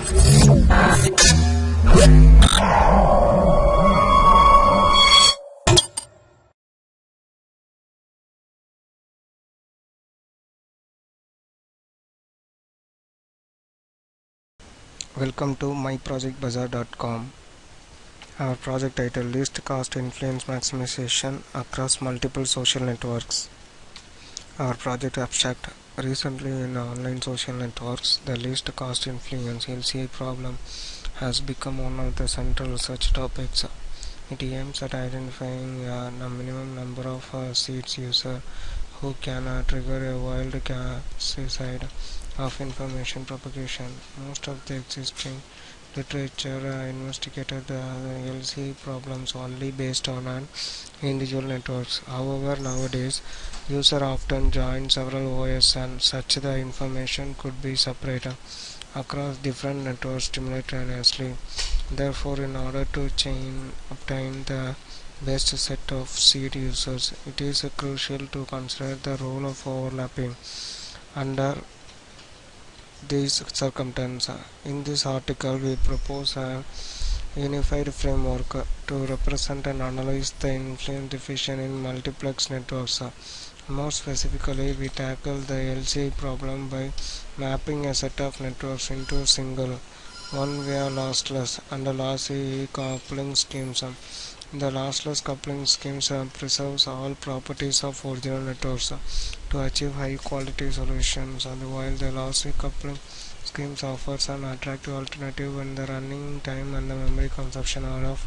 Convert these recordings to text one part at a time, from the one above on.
Welcome to myprojectbazaar.com. Our project title: Least Cost Influence Maximization Across Multiple Social Networks. Our project abstract: recently in online social networks, the least cost influence (LCI) problem has become one of the central research topics. It aims at identifying the minimum number of seeds user who can trigger a wild cascade of information propagation. Most of the existing literature investigated the LCA problems only based on an individual networks. However, nowadays, user often join several OS and such the information could be separated across different networks simultaneously. Therefore, in order to obtain the best set of seed users, it is crucial to consider the role of overlapping under these circumstances. In this article, we propose a unified framework to represent and analyze the influence diffusion in multiplex networks. More specifically, we tackle the LCI problem by mapping a set of networks into a single, one via lossless and lossy coupling schemes. The lossless coupling schemes preserves all properties of original networks to achieve high quality solutions, and while the lossy coupling schemes offers an attractive alternative when the running time and the memory consumption are of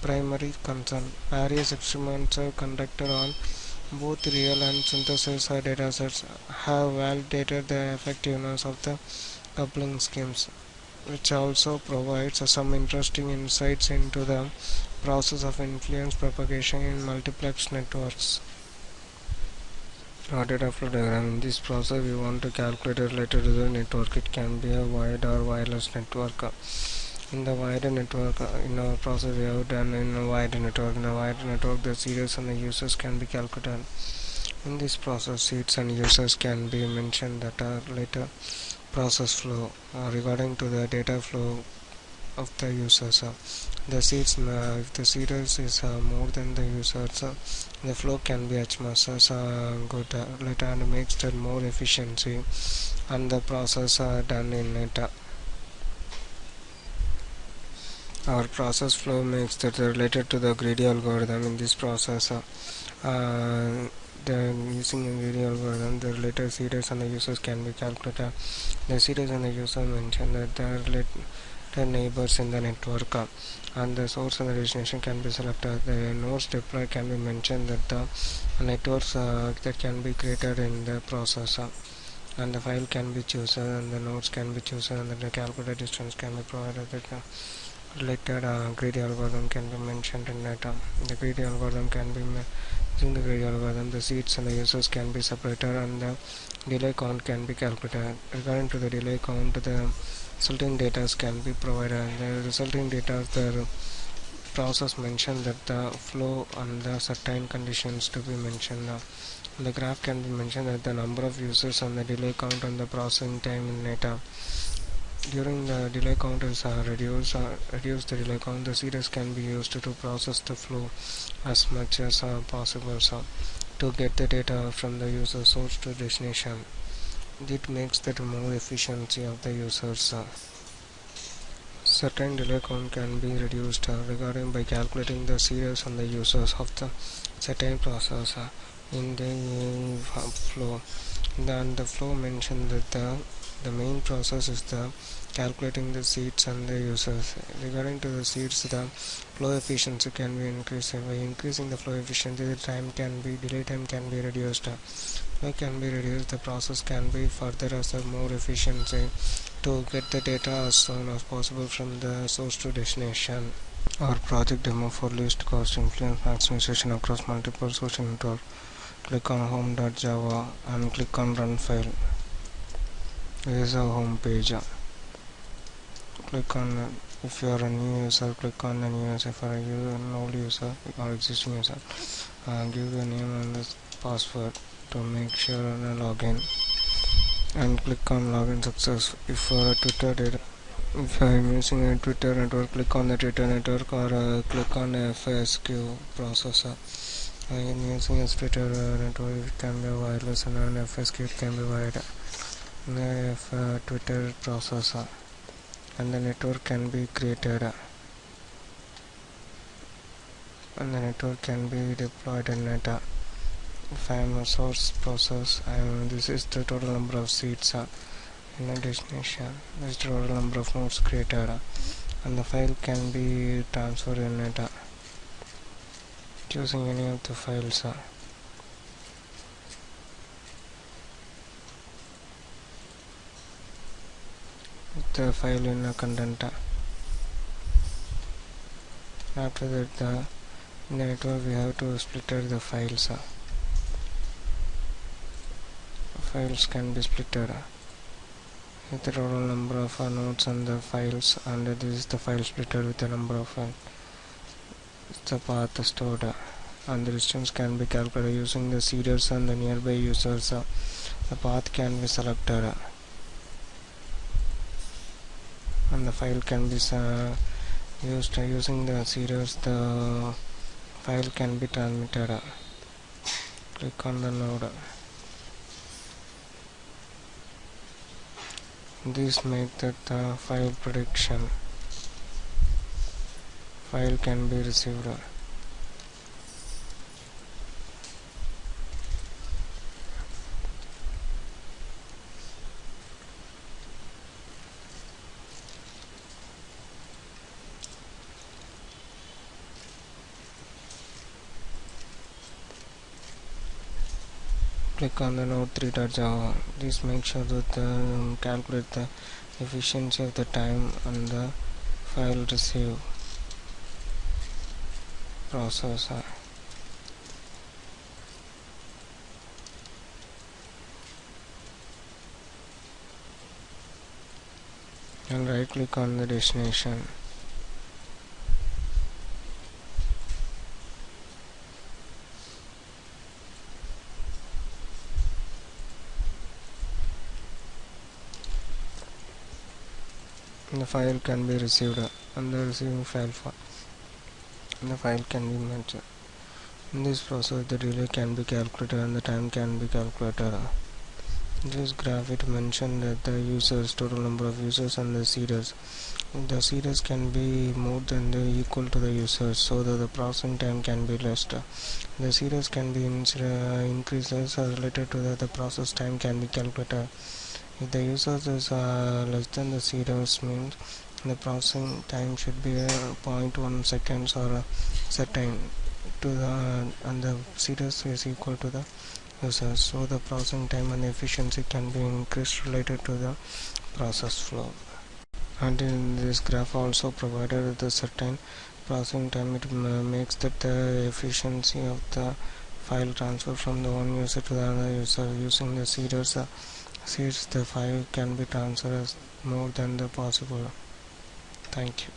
primary concern. Various experiments conducted on both real and synthesis datasets have validated the effectiveness of the coupling schemes, which also provides some interesting insights into the process of influence propagation in multiplex networks. Our data flow diagram. In this process, we want to calculate related to the network. It can be a wired or wireless network. In the wired network, in our process, we have done in a wired network. In a wired network, the series and the users can be calculated. In this process, seeds and users can be mentioned that are later process flow regarding to the data flow of the users. The seeds, if the seeders is more than the users, the flow can be as much as good later and makes that more efficiency and the process done in it. Our process flow makes that related to the greedy algorithm. In this process, using a greedy algorithm, the related seeders and the users can be calculated. The seeders and the user mention that the related neighbors in the network, and the source and the destination can be selected. The nodes deployed can be mentioned that the networks that can be created in the process, and the file can be chosen, and the nodes can be chosen, and the calculated distance can be provided. That related greedy algorithm can be mentioned in that. The greedy algorithm can be using the greedy algorithm, the seeds and the users can be separated, and the delay count can be calculated. Regarding to the delay count, the resulting data can be provided. The resulting data, the process mentioned that the flow and the certain conditions to be mentioned. The graph can be mentioned that the number of users and the delay count and the processing time in data. During the delay count is reduce the delay count, the series can be used to process the flow as much as possible to get the data from the user source to destination. It makes that more efficiency of the users. Certain delay count can be reduced regarding by calculating the series and the users of the certain process in the flow. Then the flow mentioned that the main process is the calculating the seeds and the users. Regarding to the seeds, the flow efficiency can be increased. By increasing the flow efficiency, the delay time can be reduced. Flow can be reduced. The process can be further as a more efficiency to get the data as soon as possible from the source to destination. Our project demo for least cost influence maximization across multiple social networks. Click on home.java and click on run file. This is our home page. Click on, if you are a new user, click on the new user. For a an old user or existing user, give the name and the password to make sure on a login, and click on login success. If for a Twitter data, If I am using a Twitter network, click on the Twitter network or click on FSQ processor. I am using a Twitter network, it can be wireless, and an FSQ it can be wired. If Twitter processor and the network can be created and the network can be deployed in it. If I am a source process, this is the total number of seats in a destination. This is the total number of nodes created, and the file can be transferred in it choosing any of the files. The file in a content. After that, in the network we have to split the files. Files can be split with the total number of nodes and the files, and this is the file splitter with the number of the path stored, and the distance can be calculated using the seeders and the nearby users. The path can be selected and the file can be used using the seeders. The file can be transmitted. Click on the node. This makes that the file prediction file can be received. Click on the node 3.java. This makes sure that calculate the efficiency of the time and the file receive process. And right click on the destination. The file can be received and the receiving file and the file can be matched. In this process the delay can be calculated and the time can be calculated. This graph it mentioned that the users, total number of users and the seeders. The seeders can be more than the equal to the users, so that the processing time can be less. The seeders can be increases related to the process time can be calculated. If the users is less than the seeders, means the processing time should be 0.1 seconds or certain to the and the seeders is equal to the users, so the processing time and efficiency can be increased related to the process flow. And in this graph also provided the certain processing time, it makes that the efficiency of the file transfer from the one user to the another user using the seeders. Seeds the file can be transferred as more than the possible. Thank you.